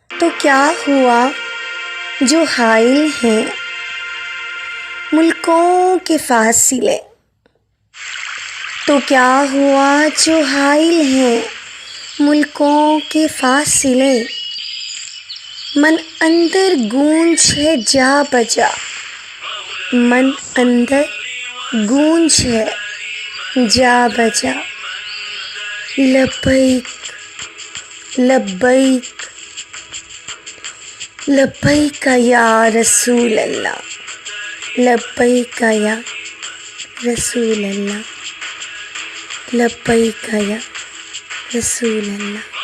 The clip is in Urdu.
تو کیا ہوا جو حائل ہیں ملکوں کے فاصلے، تو کیا ہوا جو حائل ہیں ملکوں کے فاصلے، من اندر گونج ہے جا بجا، من اندر گونج ہے جا بجا، لبیک لبیک لبیک یا رسول اللہ، لبیک یا رسول اللہ، لبیک یا رسول اللہ۔